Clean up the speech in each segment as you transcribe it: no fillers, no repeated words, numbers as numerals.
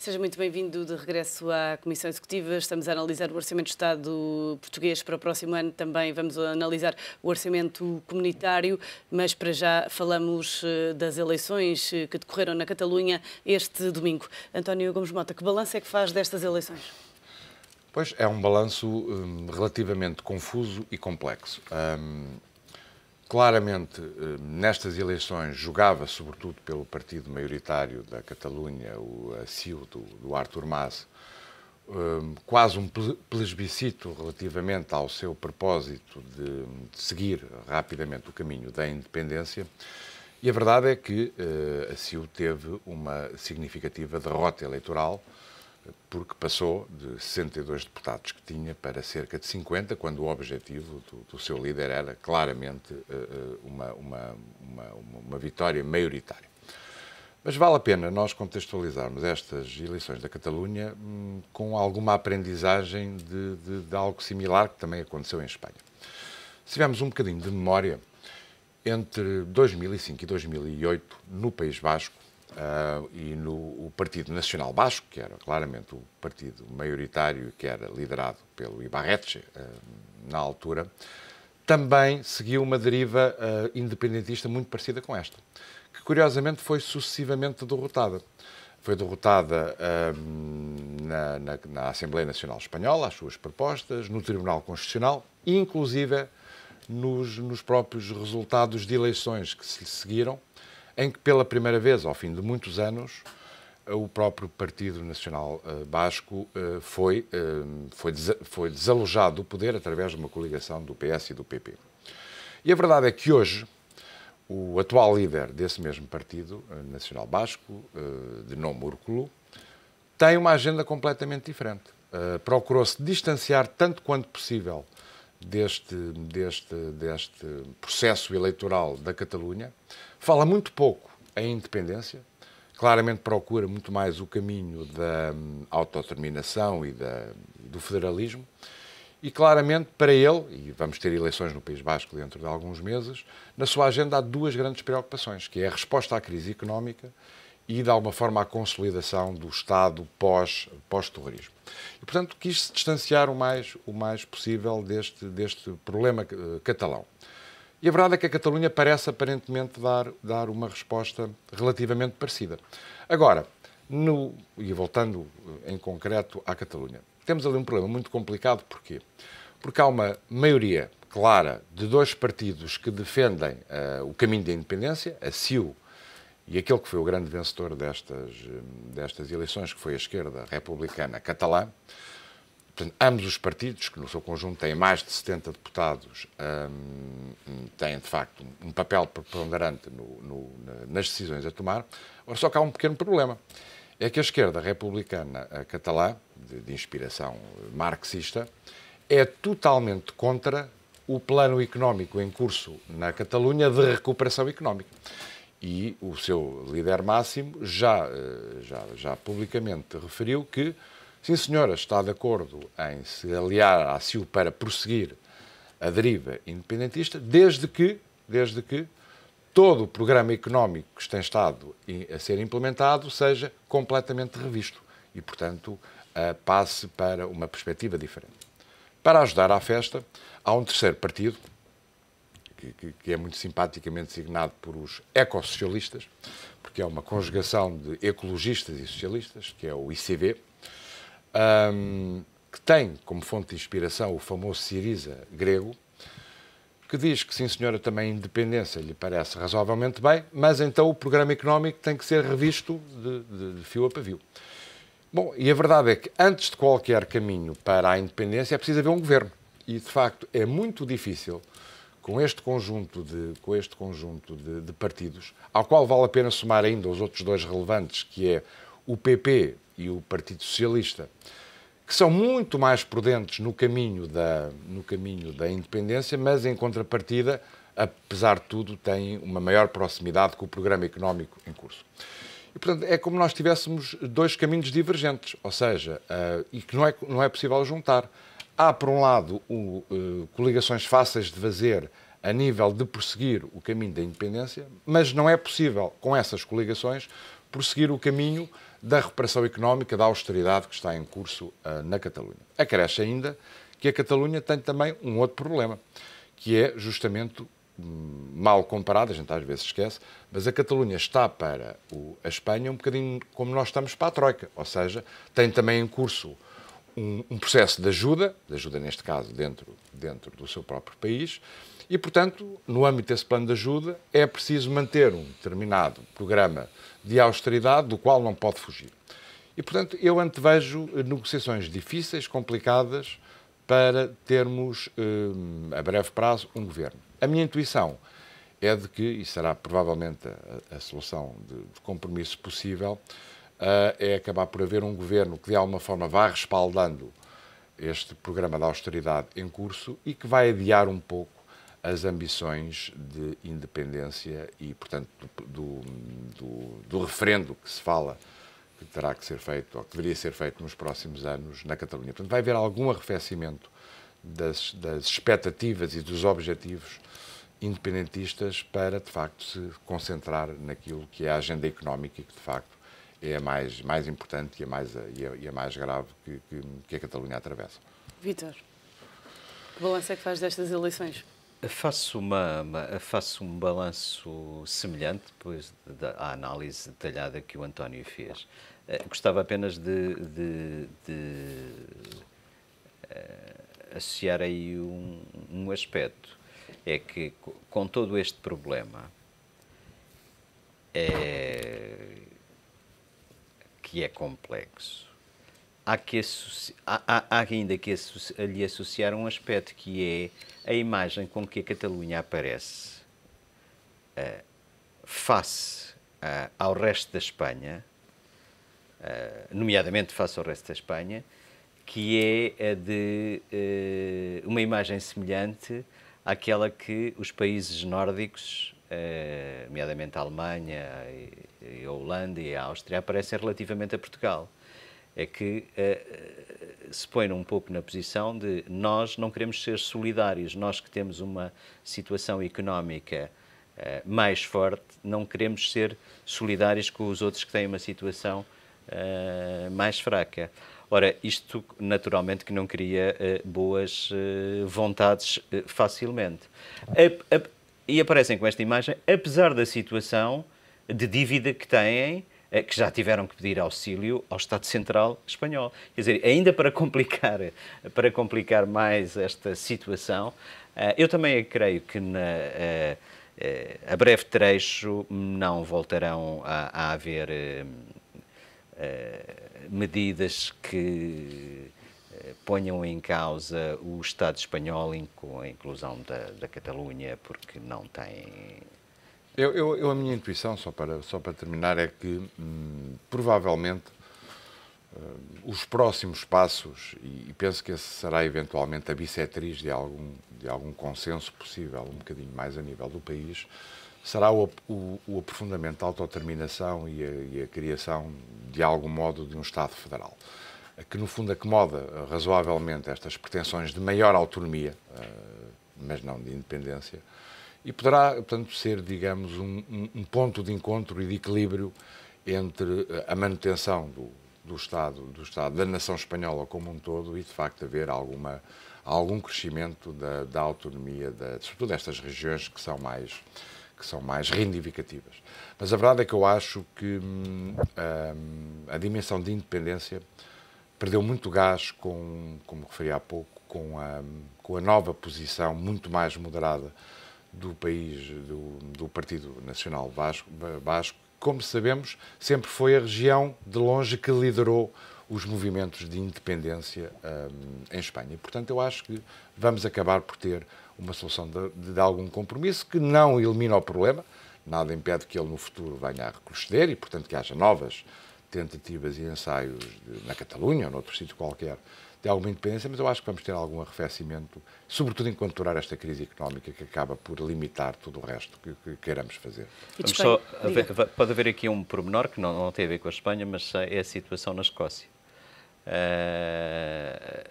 Seja muito bem-vindo de regresso à Comissão Executiva. Estamos a analisar o Orçamento de Estado português para o próximo ano. Também vamos analisar o Orçamento Comunitário, mas para já falamos das eleições que decorreram na Catalunha este domingo. António Gomes Mota, que balanço é que faz destas eleições? Pois, é um balanço relativamente confuso e complexo. Claramente, nestas eleições, jogava sobretudo pelo partido maioritário da Catalunha, a CiU, do Artur Mas, quase um plebiscito relativamente ao seu propósito de seguir rapidamente o caminho da independência. E a verdade é que a CiU teve uma significativa derrota eleitoral, porque passou de 62 deputados que tinha para cerca de 50, quando o objetivo do seu líder era claramente uma vitória maioritária. Mas vale a pena nós contextualizarmos estas eleições da Catalunha com alguma aprendizagem de algo similar que também aconteceu em Espanha. Se tivermos um bocadinho de memória, entre 2005 e 2008, no País Basco, e o Partido Nacional Basco, que era claramente o partido maioritário que era liderado pelo Ibarretxe na altura, também seguiu uma deriva independentista muito parecida com esta, que curiosamente foi sucessivamente derrotada. Foi derrotada na Assembleia Nacional Espanhola, as suas propostas, no Tribunal Constitucional e, inclusive, nos próprios resultados de eleições que se seguiram, em que, pela primeira vez, ao fim de muitos anos, o próprio Partido Nacional Basco foi desalojado do poder através de uma coligação do PS e do PP. E a verdade é que hoje, o atual líder desse mesmo Partido Nacional Basco, de nome Urkullu, tem uma agenda completamente diferente. Procurou-se distanciar tanto quanto possível deste processo eleitoral da Catalunha, fala muito pouco em independência, claramente procura muito mais o caminho da autodeterminação e do federalismo, e claramente para ele, e vamos ter eleições no País Basco dentro de alguns meses, na sua agenda há duas grandes preocupações, que é a resposta à crise económica e, de alguma forma, a consolidação do Estado pós-terrorismo. E, portanto, quis se distanciar o mais possível deste problema catalão. E a verdade é que a Catalunha parece aparentemente dar uma resposta relativamente parecida. Agora, e voltando em concreto à Catalunha, temos ali um problema muito complicado. Porquê? Porque há uma maioria clara de dois partidos que defendem o caminho da independência, a CiU e aquele que foi o grande vencedor destas eleições, que foi a esquerda republicana catalã. Portanto, ambos os partidos, que no seu conjunto têm mais de 70 deputados, têm, de facto, um papel preponderante nas decisões a tomar. Ora, só que há um pequeno problema. É que a esquerda republicana catalã, de inspiração marxista, é totalmente contra o plano económico em curso na Catalunha de recuperação económica. E o seu líder máximo já publicamente referiu que, sim, senhora, está de acordo em se aliar à CiU para prosseguir a deriva independentista, desde que todo o programa económico que tem estado a ser implementado seja completamente revisto e, portanto, passe para uma perspectiva diferente. Para ajudar à festa, há um terceiro partido, que é muito simpaticamente designado por os ecossocialistas, porque é uma conjugação de ecologistas e socialistas, que é o ICV, que tem como fonte de inspiração o famoso Syriza grego, que diz que, sim senhora, também a independência lhe parece razoavelmente bem, mas então o programa económico tem que ser revisto de fio a pavio. Bom, e a verdade é que antes de qualquer caminho para a independência é preciso haver um governo. E, de facto, é muito difícil, com este conjunto de partidos, ao qual vale a pena somar ainda os outros dois relevantes, que é o PP e o Partido Socialista, que são muito mais prudentes no caminho da independência, mas, em contrapartida, apesar de tudo, têm uma maior proximidade com o programa económico em curso. E, portanto, é como nós tivéssemos dois caminhos divergentes, ou seja, e que não é possível juntar. Há, por um lado, coligações fáceis de fazer a nível de prosseguir o caminho da independência, mas não é possível, com essas coligações, prosseguir o caminho da recuperação económica, da austeridade que está em curso na Catalunha. Acresce ainda que a Catalunha tem também um outro problema, que é justamente mal comparado, a gente às vezes esquece, mas a Catalunha está para a Espanha um bocadinho como nós estamos para a Troika, ou seja, tem também em curso um processo de ajuda neste caso dentro do seu próprio país, e, portanto, no âmbito desse plano de ajuda, é preciso manter um determinado programa de austeridade do qual não pode fugir. E, portanto, eu antevejo negociações difíceis, complicadas, para termos, a breve prazo, um governo. A minha intuição é de que, e será provavelmente a solução de compromisso possível, é acabar por haver um governo que de alguma forma vá respaldando este programa de austeridade em curso e que vai adiar um pouco as ambições de independência e, portanto, do referendo que se fala que terá que ser feito, ou que deveria ser feito nos próximos anos na Catalunha. Portanto, vai haver algum arrefecimento das expectativas e dos objetivos independentistas para, de facto, se concentrar naquilo que é a agenda económica e que, de facto, é a mais importante e a mais grave que a Catalunha atravessa. Vítor, que balanço é que faz destas eleições? Faço um balanço semelhante, depois da análise detalhada que o António fez. Gostava apenas de associar aí um aspecto. É que, com todo este problema, que é complexo, há ainda que lhe associar um aspecto que é a imagem com que a Catalunha aparece face ao resto da Espanha, nomeadamente face ao resto da Espanha, que é a de uma imagem semelhante àquela que os países nórdicos, nomeadamente a Alemanha, a Holanda e a Áustria, aparecem relativamente a Portugal. É que se põe um pouco na posição de nós não queremos ser solidários, nós que temos uma situação económica mais forte, não queremos ser solidários com os outros que têm uma situação mais fraca. Ora, isto naturalmente que não cria boas vontades facilmente. E aparecem com esta imagem, apesar da situação de dívida que têm, que já tiveram que pedir auxílio ao Estado Central espanhol. Quer dizer, ainda para complicar mais esta situação, eu também creio que a breve trecho não voltarão a haver medidas que ponham em causa o Estado espanhol com a inclusão da Catalunha, porque não tem... A minha intuição, só para terminar, é que provavelmente os próximos passos, e penso que esse será eventualmente a bissetriz de algum consenso possível, um bocadinho mais a nível do país, será o aprofundamento da autodeterminação e a criação, de algum modo, de um Estado federal, que no fundo acomoda razoavelmente estas pretensões de maior autonomia, mas não de independência, e poderá, portanto, ser, digamos, um ponto de encontro e de equilíbrio entre a manutenção do Estado, da nação espanhola como um todo e, de facto, haver algum crescimento da autonomia, sobretudo destas regiões que são mais reivindicativas. Mas a verdade é que eu acho que a dimensão de independência perdeu muito gás, como referi há pouco, com a nova posição muito mais moderada do país, do Partido Nacional Basco, como sabemos, sempre foi a região de longe que liderou os movimentos de independência em Espanha. E, portanto, eu acho que vamos acabar por ter uma solução de algum compromisso que não elimina o problema, nada impede que ele no futuro venha a recrudescer e, portanto, que haja novas tentativas e ensaios na Catalunha ou noutro sítio qualquer de alguma independência, mas eu acho que vamos ter algum arrefecimento, sobretudo enquanto durar esta crise económica que acaba por limitar tudo o resto que queiramos fazer. Pode haver aqui um pormenor que não tem a ver com a Espanha, mas é a situação na Escócia.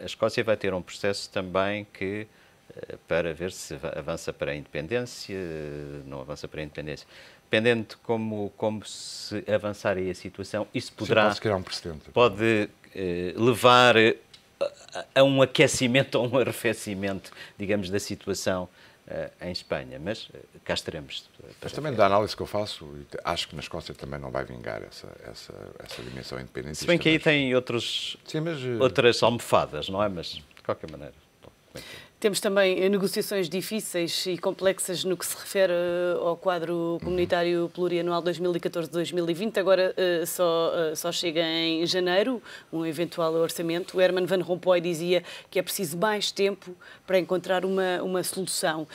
A Escócia vai ter um processo também para ver se avança para a independência, não avança para a independência. dependendo de como se avançar aí a situação, isso poderá... Pode criar um precedente. Pode levar a um aquecimento ou um arrefecimento, digamos, da situação em Espanha, mas cá estaremos. Mas também da análise que eu faço, acho que na Escócia também não vai vingar essa dimensão independentista. Se bem que aí mas... tem outras almofadas, não é? Mas, de qualquer maneira... Temos também negociações difíceis e complexas no que se refere ao quadro comunitário plurianual 2014-2020. Agora só chega em janeiro um eventual orçamento. O Herman Van Rompuy dizia que é preciso mais tempo para encontrar uma solução.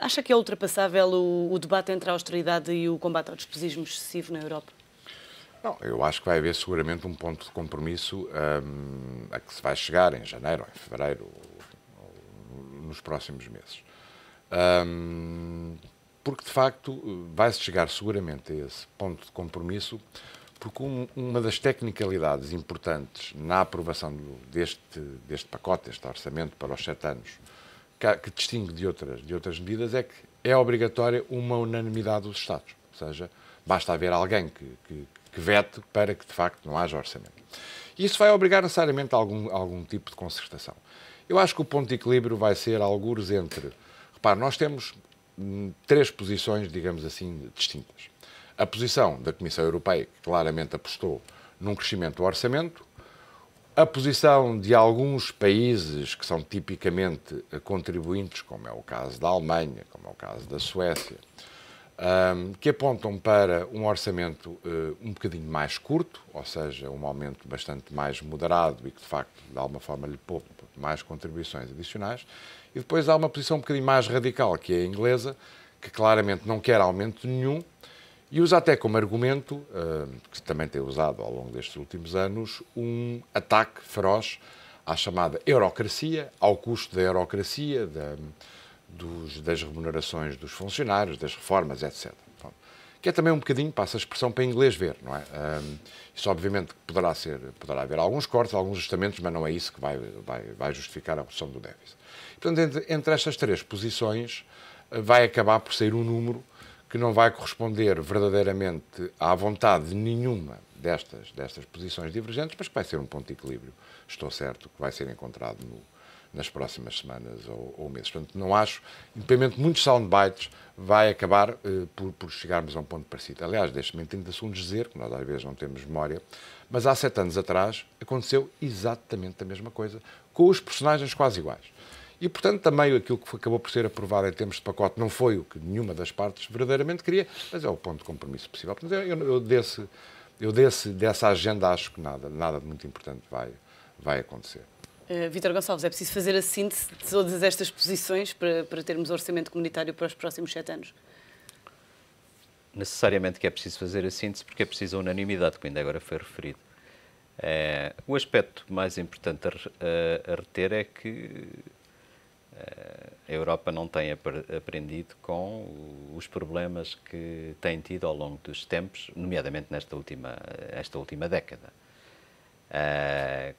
Acha que é ultrapassável o debate entre a austeridade e o combate ao despesismo excessivo na Europa? Não, eu acho que vai haver seguramente um ponto de compromisso a que se vai chegar em janeiro ou em fevereiro, nos próximos meses. Porque, de facto, vai-se chegar seguramente a esse ponto de compromisso, porque uma das tecnicalidades importantes na aprovação deste pacote, deste orçamento para os 7 anos, que distingue de outras medidas, é que é obrigatória uma unanimidade dos Estados. Ou seja, basta haver alguém que vete para que, de facto, não haja orçamento. E isso vai obrigar necessariamente a algum tipo de concertação. Eu acho que o ponto de equilíbrio vai ser algures entre... Repare, nós temos 3 posições, digamos assim, distintas. A posição da Comissão Europeia, que claramente apostou num crescimento do orçamento. A posição de alguns países que são tipicamente contribuintes, como é o caso da Alemanha, como é o caso da Suécia, que apontam para um orçamento um bocadinho mais curto, ou seja, um aumento bastante mais moderado e que, de facto, de alguma forma lhe poupa mais contribuições adicionais. E depois há uma posição um bocadinho mais radical, que é a inglesa, que claramente não quer aumento nenhum e usa até como argumento, que também tem usado ao longo destes últimos anos, um ataque feroz à chamada eurocracia, ao custo da eurocracia, das remunerações dos funcionários, das reformas, etc. Bom, que é também um bocadinho, passa a expressão para inglês ver, não é? Isso obviamente poderá haver alguns cortes, alguns ajustamentos, mas não é isso que vai justificar a redução do déficit. Portanto, entre estas 3 posições, vai acabar por sair um número que não vai corresponder verdadeiramente à vontade de nenhuma destas posições divergentes, mas que vai ser um ponto de equilíbrio, estou certo, que vai ser encontrado nas próximas semanas ou meses. Portanto, não acho, independente de muitos soundbites, vai acabar por chegarmos a um ponto parecido. Aliás, deixe-me em 30 segundos dizer, que nós às vezes não temos memória, mas há 7 anos atrás aconteceu exatamente a mesma coisa, com os personagens quase iguais. E, portanto, também aquilo que acabou por ser aprovado em termos de pacote não foi o que nenhuma das partes verdadeiramente queria, mas é o ponto de compromisso possível. Portanto, eu dessa agenda acho que nada de muito importante vai acontecer. Vítor Gonçalves, é preciso fazer a síntese de todas estas posições para termos orçamento comunitário para os próximos 7 anos? Necessariamente que é preciso fazer a síntese, porque é preciso a unanimidade, que ainda agora foi referido. O aspecto mais importante a reter é que a Europa não tem aprendido com os problemas que tem tido ao longo dos tempos, nomeadamente esta última década.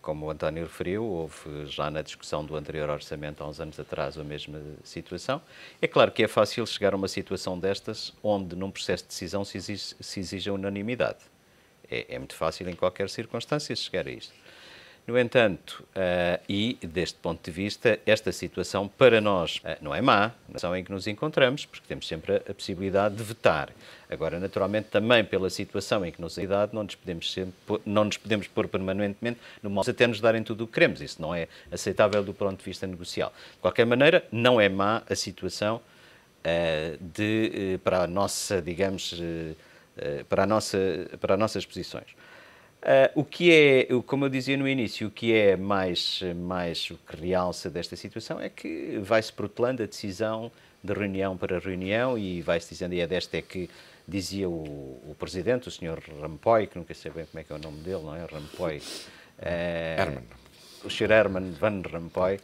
Como o António referiu, houve já na discussão do anterior orçamento há uns anos atrás a mesma situação. É claro que é fácil chegar a uma situação destas onde num processo de decisão se exige a unanimidade. É muito fácil em qualquer circunstância chegar a isto. No entanto, e deste ponto de vista, esta situação para nós não é má, na situação em que nos encontramos, porque temos sempre a possibilidade de vetar. Agora, naturalmente, também pela situação em que nos idade, não nos podemos pôr permanentemente no modo até nos darem tudo o que queremos. Isso não é aceitável do ponto de vista negocial. De qualquer maneira, não é má a situação para a nossa, digamos, para as nossas posições. O que é, como eu dizia no início, o que é mais o que realça desta situação é que vai-se protelando a decisão de reunião para reunião e vai-se dizendo, e é desta que dizia o Presidente, o Sr. Rompuy, que nunca sei bem como é que é o nome dele, não é? Rompuy. Herman. O Sr. Herman Van Rompuy,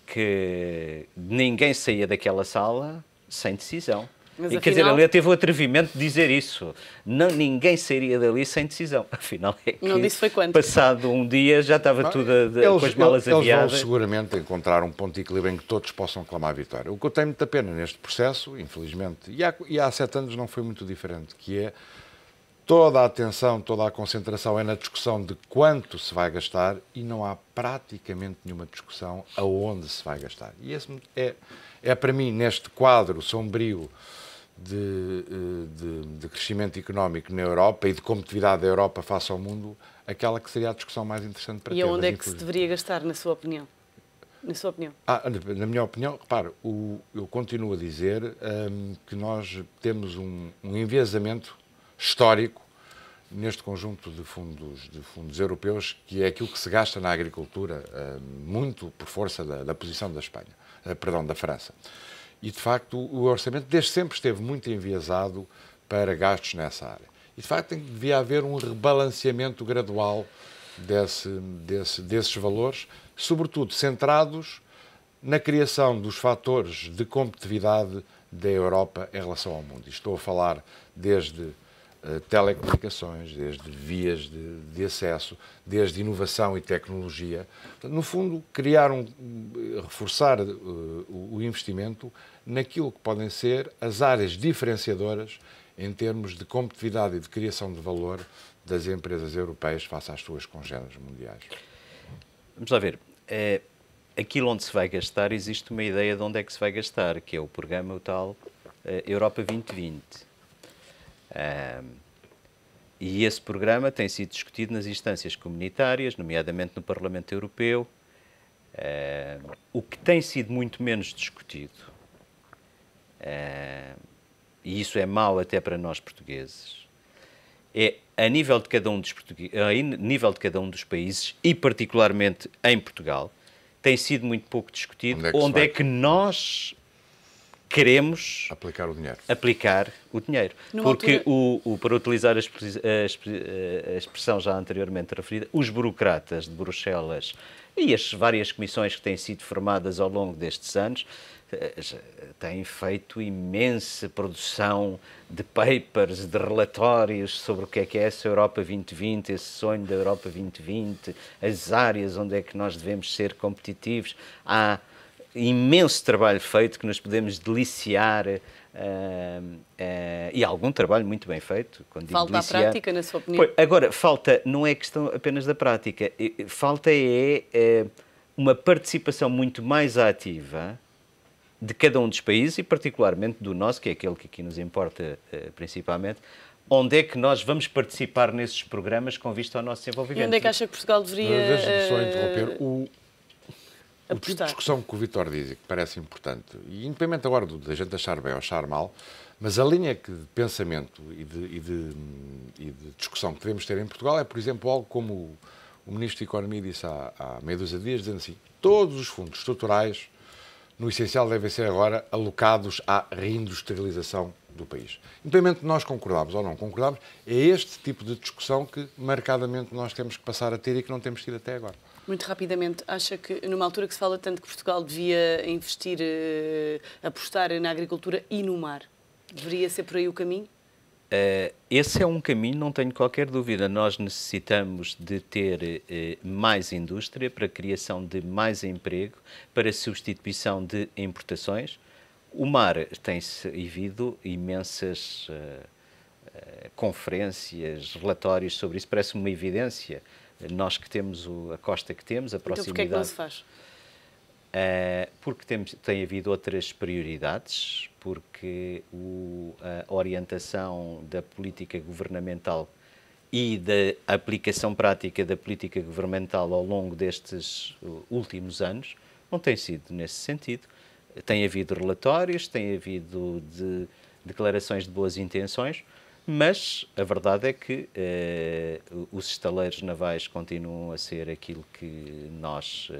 que ninguém saía daquela sala sem decisão. Mas, e, quer dizer, ele teve o atrevimento de dizer isso. Não, ninguém sairia dali sem decisão. Afinal, é que não disse foi quando. Passado um dia já estava tudo com as malas aviadas. Eles vão seguramente encontrar um ponto de equilíbrio em que todos possam clamar a vitória. O que eu tenho muita pena neste processo, infelizmente, e há 7 anos não foi muito diferente, que é toda a atenção, toda a concentração é na discussão de quanto se vai gastar e não há praticamente nenhuma discussão aonde se vai gastar. E esse é para mim, neste quadro sombrio de crescimento económico na Europa e de competitividade da Europa face ao mundo, aquela que seria a discussão mais interessante para ter. E aonde é que se deveria gastar, na sua opinião? Na sua opinião? Na minha opinião, repare, eu continuo a dizer que nós temos um enviesamento histórico neste conjunto de fundos europeus, que é aquilo que se gasta na agricultura, muito por força da posição da Espanha, da França. E, de facto, o orçamento desde sempre esteve muito enviesado para gastos nessa área. E, de facto, devia haver um rebalanceamento gradual desses valores, sobretudo centrados na criação dos fatores de competitividade da Europa em relação ao mundo. E estou a falar desde telecomunicações, desde vias de acesso, desde inovação e tecnologia. Portanto, no fundo, reforçar o investimento naquilo que podem ser as áreas diferenciadoras em termos de competitividade e de criação de valor das empresas europeias face às suas congêneres mundiais. Vamos lá ver. Aquilo onde se vai gastar, existe uma ideia de onde é que se vai gastar, que é o programa, o tal Europa 2020. E esse programa tem sido discutido nas instâncias comunitárias, nomeadamente no Parlamento Europeu. O que tem sido muito menos discutido, e isso é mau até para nós portugueses, é a nível de cada um dos países, e particularmente em Portugal, tem sido muito pouco discutido onde é que nós queremos aplicar o dinheiro. Porque, para utilizar a expressão já anteriormente referida, os burocratas de Bruxelas e as várias comissões que têm sido formadas ao longo destes anos têm feito imensa produção de papers, de relatórios sobre o que é essa Europa 2020, esse sonho da Europa 2020, as áreas onde é que nós devemos ser competitivos. Há imenso trabalho feito que nos podemos deliciar e algum trabalho muito bem feito. Falta a prática, na sua opinião? Agora, não é questão apenas da prática, falta uma participação muito mais ativa de cada um dos países e particularmente do nosso, que é aquele que aqui nos importa principalmente. Onde é que nós vamos participar nesses programas com vista ao nosso desenvolvimento? E onde é que acha que Portugal deveria Deixe-me só interromper. O tipo de apostar? discussão que o Vítor diz e que parece importante, e independente agora da gente achar bem ou achar mal, mas a linha de pensamento e de discussão que devemos ter em Portugal é, por exemplo, algo como o Ministro da Economia disse há meia dúzia de dias, dizendo assim, todos os fundos estruturais, no essencial, devem ser agora alocados à reindustrialização do país. Independente de nós concordarmos ou não concordarmos, é este tipo de discussão que, marcadamente, nós temos que passar a ter e que não temos tido até agora. Muito rapidamente, acha que numa altura que se fala tanto que Portugal devia investir, apostar na agricultura e no mar, deveria ser por aí o caminho? Esse é um caminho, não tenho qualquer dúvida. Nós necessitamos de ter mais indústria para a criação de mais emprego, para a substituição de importações. O mar tem-se havido imensas conferências, relatórios sobre isso, parece uma evidência. Nós que temos a costa que temos, a proximidade... Então porquê é que não se faz? Porque tem havido outras prioridades, porque a orientação da política governamental e da aplicação prática da política governamental ao longo destes últimos anos não tem sido nesse sentido. Tem havido relatórios, tem havido declarações de boas intenções, mas a verdade é que os estaleiros navais continuam a ser aquilo que nós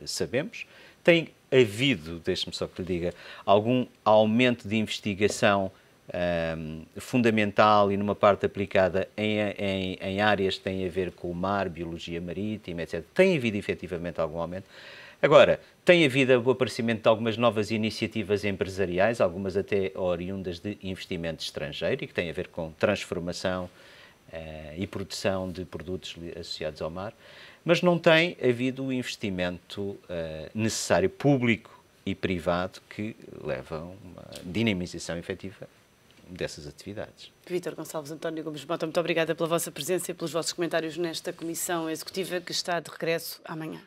sabemos. Tem havido, deixe-me só que lhe diga, algum aumento de investigação fundamental e numa parte aplicada em áreas que têm a ver com o mar, biologia marítima, etc. Tem havido efetivamente algum aumento, Agora, tem havido o aparecimento de algumas novas iniciativas empresariais, algumas até oriundas de investimento estrangeiro e que têm a ver com transformação e produção de produtos associados ao mar, mas não tem havido o investimento necessário, público e privado, que leva a uma dinamização efetiva dessas atividades. Vítor Gonçalves, António Gomes Mota, muito obrigada pela vossa presença e pelos vossos comentários nesta Comissão Executiva que está de regresso amanhã.